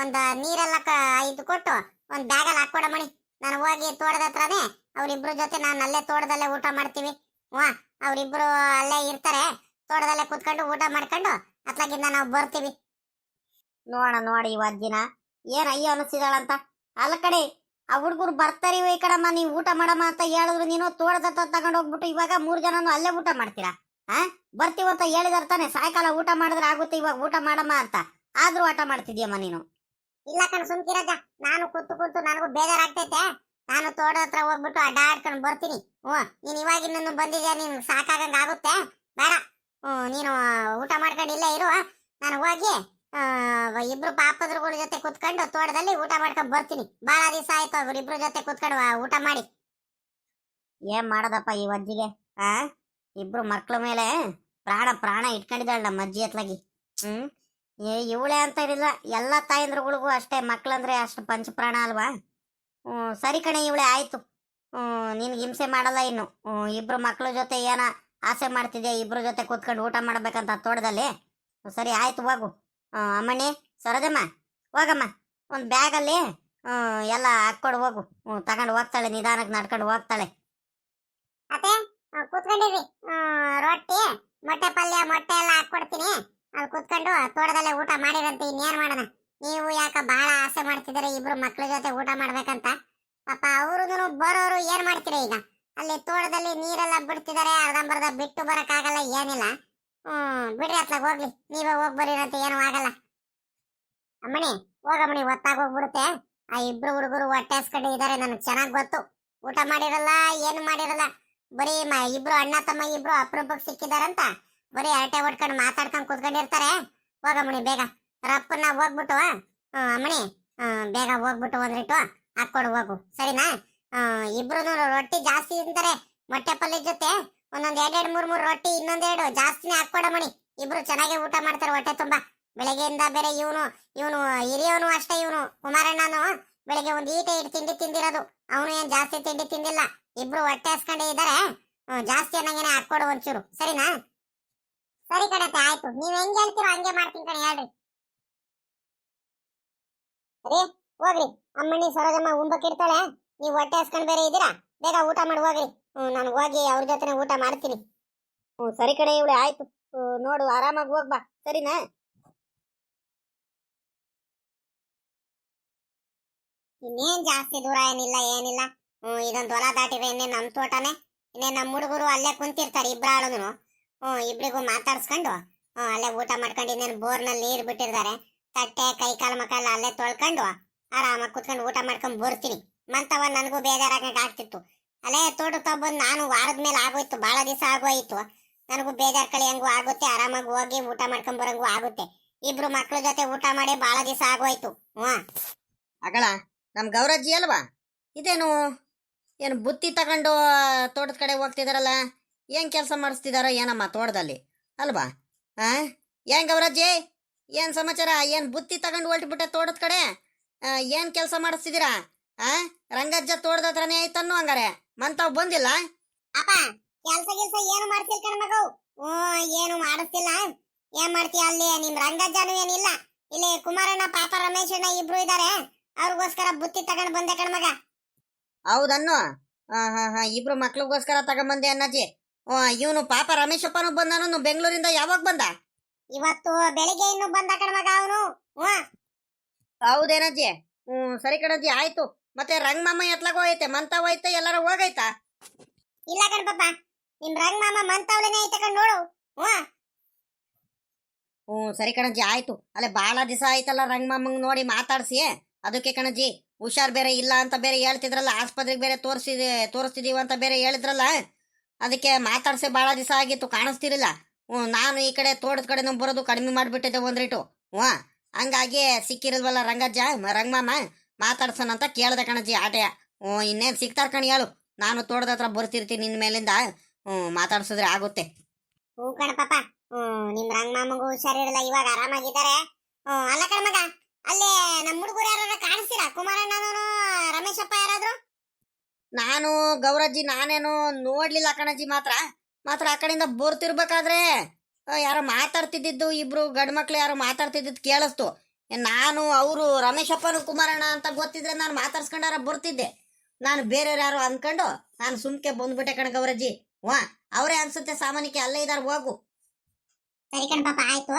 ಒಂದು ನೀರೆಲ್ಲ ಇದು ಕೊಟ್ಟು ಒಂದು ಬ್ಯಾಗಲ್ಲಿ ಹಾಕ್ಕೊಡ ಮಣಿ. ನಾನು ಹೋಗಿ ತೋಟದ ಹತ್ರನೇ ಅವ್ರಿಬ್ರ ಜೊತೆ ನಾನು ಅಲ್ಲೇ ತೋಟದಲ್ಲೇ ಊಟ ಮಾಡ್ತೀವಿ. ಅವ್ರಿಬ್ರು ಅಲ್ಲೇ ಇರ್ತಾರೆ, ತೋಟದಲ್ಲೇ ಕುತ್ಕೊಂಡು ಊಟ ಮಾಡ್ಕೊಂಡು ಅತ್ಲಾಗಿಂದ ನಾವು ಬರ್ತೀವಿ. ನೋಡಿ ಈ ಅಜ್ಜಿನ ಏನ್ ಅಯ್ಯೋ ಅನಿಸ್ತಿದಾಳಂತ. ಅಲ್ಲ ಕಡೆ ಆ ಹುಡುಗರು ಬರ್ತಾರ ಈ ಕಡಮ್ಮ, ನೀವು ಊಟ ಮಾಡಮ್ಮ ಅಂತ ಹೇಳಿದ್ರು ನೀನು ತೋಟದ ತಗೊಂಡು ಹೋಗ್ಬಿಟ್ಟು ಇವಾಗ 3 ಜನನು ಅಲ್ಲೇ ಊಟ ಮಾಡ್ತೀರಾ? ಬರ್ತೀವಂತ ಹೇಳಿದಾರ ತಾನೆ, ಸಾಯಂಕಾಲ ಊಟ ಮಾಡಿದ್ರೆ ಆಗುತ್ತೆ, ಇವಾಗ ಊಟ ಮಾಡಮ್ಮ ಅಂತ. ಆದ್ರೂ ಆಟ ಮಾಡ್ತಿದ್ಯಮ್ಮ ನೀನು. ಇಲ್ಲ ಕಣ್ ಸುಮ್ಕಿರಜ್ಜ, ನಾನು ಕೂತು ನನಗೂ ಬೇಜಾರಾಗ್ತೈತೆ. ನಾನು ತೋಟ ಹತ್ರ ಹೋಗ್ಬಿಟ್ಟು ಅಡ್ಡಾಡ್ಕೊಂಡು ಬರ್ತೀನಿ. ನೀನ್ ಇವಾಗಿನ್ನು ಬಂದಿದ್ಯಾ, ನೀನ್ ಸಾಕಾಗಂಗ ಆಗುತ್ತೆ. ಬೇಡ, ನೀನು ಊಟ ಮಾಡ್ಕೊಂಡು ಇಲ್ಲೇ ಇರು. ನಾನು ಹೋಗಿ ಇಬ್ರು ಪಾಪದ್ರಗಳ ಜೊತೆ ಕುತ್ಕೊಂಡು ತೋಟದಲ್ಲಿ ಊಟ ಮಾಡ್ಕೊಂಡ್ ಬರ್ತೀನಿ. ಬಾಳ ದಿವಸ ಆಯ್ತು ಅವ್ರಿಬ್ರು ಜೊತೆ ಕುತ್ಕೊಂಡು ಊಟ ಮಾಡಿ. ಏನ್ ಮಾಡೋದಪ್ಪ ಈ ಅಜ್ಜಿಗೆ, ಇಬ್ರು ಮಕ್ಳ ಮೇಲೆ ಪ್ರಾಣ ಇಟ್ಕೊಂಡಿದ್ದಾಳ ನಮ್ಮ ಅಜ್ಜಿ ಅತ್ಲಾಗಿ. ಇವಳೆ ಅಂತ ಇರಲಿಲ್ಲ, ಎಲ್ಲ ತಾಯಂದ್ರುಗಳಿಗೂ ಅಷ್ಟೇ, ಮಕ್ಳಂದ್ರೆ ಅಷ್ಟು ಪಂಚಪ್ರಾಣ ಅಲ್ವಾ. ಸರಿ ಕಣೆ ಇವಳೆ, ಆಯ್ತು. ನಿನ್ಗೆ ಹಿಂಸೆ ಮಾಡಲ್ಲ ಇನ್ನು. ಇಬ್ರು ಮಕ್ಳ ಜೊತೆ ಏನ ಆಸೆ ಮಾಡ್ತಿದ್ಯಾ, ಇಬ್ರು ಜೊತೆ ಕೂತ್ಕೊಂಡು ಊಟ ಮಾಡ್ಬೇಕಂತ ತೋಟದಲ್ಲಿ. ಸರಿ ಆಯ್ತು, ಹೋಗು. ಅಮ್ಮಣ್ಣಿ, ಸರೋಜಮ್ಮ, ಹೋಗಮ್ಮ. ಒಂದು ಬ್ಯಾಗಲ್ಲಿ ಎಲ್ಲ ಹಾಕ್ಕೊಡು, ಹೋಗು. ತಗೊಂಡು ಹೋಗ್ತಾಳೆ, ನಿಧಾನಕ್ಕೆ ನಡ್ಕೊಂಡು ಹೋಗ್ತಾಳೆ. ಅತ್ತೆ ಕೂತ್ಕೊಂಡಿರಿ, ರೊಟ್ಟಿ ಮೊಟ್ಟೆ ಪಲ್ಯ ಮೊಟ್ಟೆ ಎಲ್ಲ ಹಾಕ್ಕೊಡ್ತೀನಿ. ಅಲ್ಲಿ ಕೂತ್ಕೊಂಡು ತೋಟದಲ್ಲೇ ಊಟ ಮಾಡಿರಂತೆ. ಇನ್ನೇನ್ ಮಾಡೋಣ, ನೀವು ಯಾಕ ಬಹಳ ಆಸೆ ಮಾಡ್ತಿದ್ದೀರಾ ಇಬ್ರು ಮಕ್ಳ ಜೊತೆ ಊಟ ಮಾಡ್ಬೇಕಂತ. ಪಾಪ ಅವರು ಬರೋರು ಏನ್ ಮಾಡ್ತೀರಾ ಈಗ? ಅಲ್ಲಿ ತೋಟದಲ್ಲಿ ನೀರೆಲ್ಲ ಬಿಡ್ತಿದ್ದಾರೆ, ಅರ್ಧಂಬರ್ಧ ಬಿಟ್ಟು ಬರಕ್ಕಾಗಲ್ಲ, ಏನಿಲ್ಲ. ಬಿಡ್ರಿ ಅತ್ಲಾಗ ಹೋಗ್ಲಿ, ನೀವೇ ಹೋಗ್ಬರಿರಂತೆ, ಏನೂ ಆಗಲ್ಲ. ಅಮ್ಮಣಿ ಹೋಗಮ್ಮಣಿ, ಹೊತ್ತಾಗ ಹೋಗ್ಬಿಡುತ್ತೆ. ಆ ಇಬ್ರು ಹುಡುಗರು ಹೊಟ್ಟೆ ಹಸ್ಕೊಂಡು ಇದಾರೆ, ನನಗೆ ಚೆನ್ನಾಗ್ ಗೊತ್ತು. ಊಟ ಮಾಡಿರಲ್ಲ, ಏನು ಮಾಡಿರಲ್ಲ, ಬರೀ ಇಬ್ರು ಅಣ್ಣ ತಮ್ಮ ಇಬ್ರು ಅಪರೂಪಕ್ಕೆ ಸಿಕ್ಕಿದಾರಂತ ಬರೀ ಹರಟೆ ಹೊಡ್ಕೊಂಡು ಮಾತಾಡ್ಕೊಂಡು ಕೂತ್ಕೊಂಡಿರ್ತಾರೆ. ಹೋಗಮ್ಮಣಿ ಬೇಗ, ರಪ್ಪನ್ನ ಹೋಗ್ಬಿಟ್ಟು ಅಮ್ಮಣಿ ಬೇಗ ಹೋಗ್ಬಿಟ್ಟು ಒಂದ್ರಿಟ್ಟು ಹಾಕ್ಕೊಡು ಹೋಗು, ಸರಿನಾ? ಇಬ್ರು ರೊಟ್ಟಿ ಜಾಸ್ತಿ ತಿಂತಾರೆ, ಮೊಟ್ಟೆ ಪಲ್ಯ ಜೊತೆ ಒಂದೊಂದ್ 2-3 ರೊಟ್ಟಿ, ಇನ್ನೊಂದೆರಡು ಜಾಸ್ತಿನೇ ಹಾಕ್ಕೊಡಮ್ಮಣಿ. ಇಬ್ರು ಚೆನ್ನಾಗಿ ಊಟ ಮಾಡ್ತಾರೆ ಹೊಟ್ಟೆ ತುಂಬಾ. ಬೆಳಗ್ಗೆಯಿಂದ ಬೇರೆ ಇವನು ಹಿರಿಯವನು ಅಷ್ಟೇ, ಇವನು ಕುಮಾರಣ್ಣನು ಬೆಳಗ್ಗೆ ಒಂದು ಈಟೆ ಇಟ್ಟು ತಿಂಡಿ ತಿಂದಿರೋದು, ಅವನು ಏನ್ ಜಾಸ್ತಿ ತಿಂಡಿ ತಿಂದಿಲ್ಲ. ಇಬ್ರು ಹೊಟ್ಟೆ ಹಸ್ಕೊಂಡೇ ಇದ್ದಾರೆ, ಜಾಸ್ತಿ ಅನ್ನಂಗೇನೆ ಹಾಕ್ಕೊಡು ಒಂಚೂರು, ಸರಿನಾ? ಸರಿ ಕಣತೆ, ಆಯ್ತು. ನೀವ್ ಹೆಂಗ್ ಹೇಳ್ತೀರೋ ಹಂಗೆ ಮಾಡ್ತೀನಿ ಕಣೆ, ಹೇಳ್ರಿ. ಅರೇ ಹೋಗ್ರಿ, ಅಮ್ಮಣ್ಣಿ ಸರೋಜಮ್ಮ ಉಂಬಕ್ಕಿರ್ತಾಳೆ, ನೀವು ಹೊಟ್ಟೆ ಹಸ್ಕೊಂಡ್ ಬೇರೆ ಇದ್ದೀರಾ, ಬೇಗ ಊಟ ಮಾಡಿ ಹೋಗ್ರಿ. ನಾನು ಹೋಗಿ ಅವ್ರ ಜೊತೆ ಊಟ ಮಾಡ್ತೀನಿ. ಸರಿ ಕಣೆ ಇವಳೆ, ಆಯ್ತು. ನೋಡು ಆರಾಮಾಗಿ ಹೋಗ್ಬಾ, ಸರಿನಾ? ಇನ್ನೇನ್ ಜಾಸ್ತಿ ದೂರ ಏನಿಲ್ಲ, ಏನಿಲ್ಲ. ಇದೊಂದು ಹೊಲ ದಾಟಿದ್ರೆ ಇನ್ನೇನ್ ನಮ್ ತೋಟನೇ. ಇನ್ನೇನ್ ನಮ್ ಹುಡುಗರು ಅಲ್ಲೇ ಕುಂತಿರ್ತಾರೆ, ಇಬ್ರಾಳನು. ಇಬ್ರಿಗೂ ಮಾತಾಡ್ಸ್ಕೊಂಡು ಅಲ್ಲೇ ಊಟ ಮಾಡ್ಕೊಂಡು, ಇನ್ನೇನು ಬೋರ್ನಲ್ಲಿ ನೀರು ಬಿಟ್ಟಿರ್ತಾರೆ, ತಟ್ಟೆ ಕೈ ಕಾಲು ಮಕ್ಕ ಎಲ್ಲ ಅಲ್ಲೇ ತೊಳ್ಕೊಂಡು ಆರಾಮಾಗಿ ಕುತ್ಕೊಂಡು ಊಟ ಮಾಡ್ಕೊಂಡ್ ಬರ್ತೀನಿ. ಮಂತವ ನನಗೂ ಬೇಜಾರಾಗಂಗ ಆಗ್ತಿತ್ತು. ಅಲ್ಲೇ ತೋಟ ತಗೊಂಡ್ ನಾನು ವಾರದ ಮೇಲೆ ಆಗೋಯ್ತು, ಬಹಳ ದಿವಸ ಆಗೋಯ್ತು. ನನಗೂ ಬೇಜಾರ್ ಕಳಿ ಹೆಂಗು ಆಗುತ್ತೆ, ಆರಾಮಾಗಿ ಹೋಗಿ ಊಟ ಮಾಡ್ಕೊಂಡ್ ಬರಂಗೂ ಆಗುತ್ತೆ. ಇಬ್ರು ಮಕ್ಳ ಜೊತೆ ಊಟ ಮಾಡಿ ಬಹಳ ದಿವಸ ಆಗೋಯ್ತು. ಅಗಳ ನಮ್ ಗೌರಜ್ಜಿ ಅಲ್ವಾ? ಇದೇನು ಏನು ಬುತ್ತಿ ತಗೊಂಡು ತೋಟದ ಕಡೆ ಹೋಗ್ತಿದಾರಲ್ಲ, ಏನ್ ಕೆಲಸ ಮಾಡಿಸ್ತಿದಾರ ಏನಮ್ಮ ತೋಟದಲ್ಲಿ ಅಲ್ವಾ? ಏನ್ ಗೌರಜ್ಜಿ, ಏನ್ ಸಮಾಚಾರ? ಏನ್ ಬುತ್ತಿ ತಗೊಂಡು ಹೊರಟ್ಬಿಟ್ಟೆ ತೋಟದ ಕಡೆ? ಏನ್ ಕೆಲಸ ಮಾಡಿಸ್ತಿದ್ದೀರಾ? ರಂಗಜ್ಜ ತೋಟದ ಹತ್ರನೇ ಐತನ್ನು ಹಂಗಾರೆ ಮಂತಾವ್ ಬಂದಿಲ್ಲ? ಅಪ್ಪ ಕೆಲ್ಸ ಏನು ಮಾಡ್ತಿಲ್ ಕಣ ಮಗು. ಏನು ಮಾಡಿಸ್ತಿಲ್ಲ. ಏನ್ ಮಾಡ್ತೀಯ ಅಲ್ಲಿ? ನಿಮ್ ರಂಗಜ್ಜನು ಏನಿಲ್ಲ, ಇಲ್ಲಿ ಕುಮಾರಣ್ಣ ಪಾಪ ರಮೇಶಣ್ಣ ಇಬ್ರು ಇದಾರೆ, ಅವ್ರಿಗೋಸ್ಕರ ಬುತ್ತಿ ತಗೊಂಡ್ ಬಂದೆ ಕಣ ಮಗ. ಹೌದನ್ನು? ಇಬ್ರು ಮಕ್ಳಿಗೋಸ್ಕರ ತಗೊಂಬಂದೆ ಅಣ್ಣಜ್ಜಿ. ಇವನು ಪಾಪ ರಮೇಶಪ್ಪನು ಬಂದನು ಬೆಂಗಳೂರಿಂದ. ಯಾವಾಗ ಬಂದ? ಇವತ್ತು ಬೆಳಿಗ್ಗೆ ಇನ್ನು ಬಂದ ಕಣ ಮಗ ಅವನು. ಹೌದೇನಜ್ಜಿ? ಸರಿ ಕಣಜ್ಜಿ, ಆಯ್ತು. ಮತ್ತೆ ರಂಗಮಾಮ ಎತ್ಲಾಗ ಹೋಯ್ತೆ, ಮಂತಾವ್ ಐತೆ, ಎಲ್ಲಾರ ಹೋಗೈತಾ? ಇಲ್ಲ ಕಣ ಪಾಪ, ನಿಮ್ ರಂಗಮಾಮ ಮಂತಾವ್ಲೇನೆ ಐತೆ ಕಣ್ ನೋಡು. ಸರಿ ಕಣಜ್ಜಿ, ಆಯ್ತು. ಅಲ್ಲೇ ಬಾಳ ದಿವಸ ಆಯ್ತಲ್ಲ ರಂಗಮಾಮಂಗ್ ನೋಡಿ ಮಾತಾಡ್ಸಿ, ಅದಕ್ಕೆ ಕಣಜ್ಜಿ. ಹುಷಾರ್ ಬೇರೆ ಇಲ್ಲ ಅಂತ ಬೇರೆ ಹೇಳ್ತಿದ್ರಲ್ಲ, ಆಸ್ಪತ್ರೆಗೆ ಬೇರೆ ತೋರಿಸ್ತಿದೀವಿ ಅಂತ ಬೇರೆ ಹೇಳಿದ್ರಲ್ಲ, ಅದಕ್ಕೆ ಮಾತಾಡ್ಸಿ ಬಾಳ ದಿವಸ ಆಗಿತ್ತು, ಕಾಣಿಸ್ತಿರ್ಲಿಲ್ಲ. ನಾನು ಈ ಕಡೆ ತೋಟದ ಕಡೆ ಬರೋದು ಕಡಿಮೆ ಮಾಡಿಬಿಟ್ಟಿದ್ದೆ ಒಂದ್ರಿಟು. ಹಂಗಾಗಿ ಸಿಕ್ಕಿರಲ್ವಲ್ಲ ರಂಗಮಾಮ, ಮಾತಾಡ್ಸೋಣ ಅಂತ ಕೇಳ್ದೆ ಕಣಜ್ಜಿ ಆಟೆಯ. ಇನ್ನೇನು ಸಿಗ್ತಾರ ಕಣ್ ಹೇಳು, ನಾನು ತೋಟದ ಹತ್ರ ಬರ್ತಿರ್ತೀನಿ ನಿನ್ ಮೇಲಿಂದ. ಮಾತಾಡ್ಸಿದ್ರೆ ಆಗುತ್ತೆ. ಹ್ಞೂ ಕಣ ಪಾಪ, ನಿಮ್ ರಂಗಮಾಮಂಗೂ ಹುಷಾರಿರಲ್ಲ, ಇವಾಗ ಆರಾಮಾಗಿದ್ದಾರೆ. ಅಲ್ಲ ಕಣ ಮಗ, ಅಲ್ಲೇ ನಮ್ಮ ಹುಡುಗರು ಯಾರು ಕಾಣಿಸ್ತೀರಾ? ಕುಮಾರಣ್ಣನೂ ರಮೇಶಪ್ಪ ಯಾರಾದ್ರು? ನಾನು ಗೌರಜ್ಜಿ ನಾನೇನು ನೋಡ್ಲಿಲ್ಲ ಕಣಜ್ಜಿ. ಮಾತ್ರ ಆ ಕಡೆಯಿಂದ ಬರ್ತಿರ್ಬೇಕಾದ್ರೆ ಯಾರೋ ಮಾತಾಡ್ತಿದ್ದು, ಇಬ್ರು ಗಂಡು ಮಕ್ಳು ಯಾರೋ ಮಾತಾಡ್ತಿದ್ದು ಕೇಳಿಸ್ತು. ನಾನು ಅವರು ರಮೇಶಪ್ಪನು ಕುಮಾರಣ್ಣ ಅಂತ ಗೊತ್ತಿದ್ರೆ ನಾನು ಮಾತಾಡ್ಸ್ಕೊಂಡಾರ ಬರ್ತಿದ್ದೆ. ನಾನು ಬೇರೆಯವ್ರು ಯಾರು ಅನ್ಕೊಂಡು ನಾನು ಸುಮ್ಕೆ ಬಂದ್ಬಿಟ್ಟೆ ಕಣ ಗೌರಜ್ಜಿ. ವಾ ಅವರೇ ಅನ್ಸುತ್ತೆ ಸಾಮಾನ್ಯಕ್ಕೆ ಅಲ್ಲೇ ಇದಾರ ಹೋಗು. ಸರಿ ಕಣ್ ಪಾಪ ಆಯ್ತು.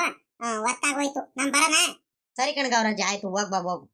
ಒತ್ತಾಗೋಯ್ತು ನಾನ್ ಬರಣ. ಸರಿ ಕಣ್ ಗೌರಜ್ಜಿ ಆಯ್ತು ಹೋಗ್ ಬಾ ಹೋಗು.